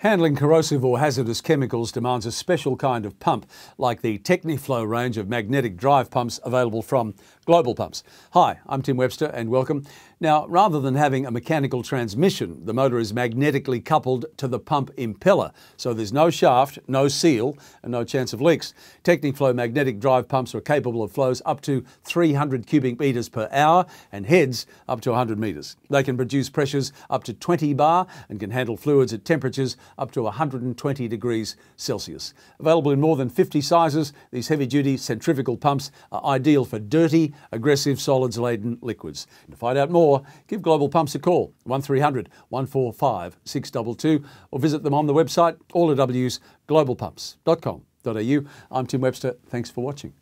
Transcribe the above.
Handling corrosive or hazardous chemicals demands a special kind of pump, like the Techniflo range of magnetic drive pumps available from Global Pumps. Hi, I'm Tim Webster and welcome. Now, rather than having a mechanical transmission, the motor is magnetically coupled to the pump impeller, so there's no shaft, no seal and no chance of leaks. Techniflo magnetic drive pumps are capable of flows up to 300 cubic metres per hour and heads up to 100 metres. They can produce pressures up to 20 bar and can handle fluids at temperatures up to 120 degrees Celsius. Available in more than 50 sizes, these heavy-duty centrifugal pumps are ideal for dirty, aggressive solids-laden liquids. To find out more, give Global Pumps a call, 1300 145 622, or visit them on the website, all at globalpumps.com.au. I'm Tim Webster. Thanks for watching.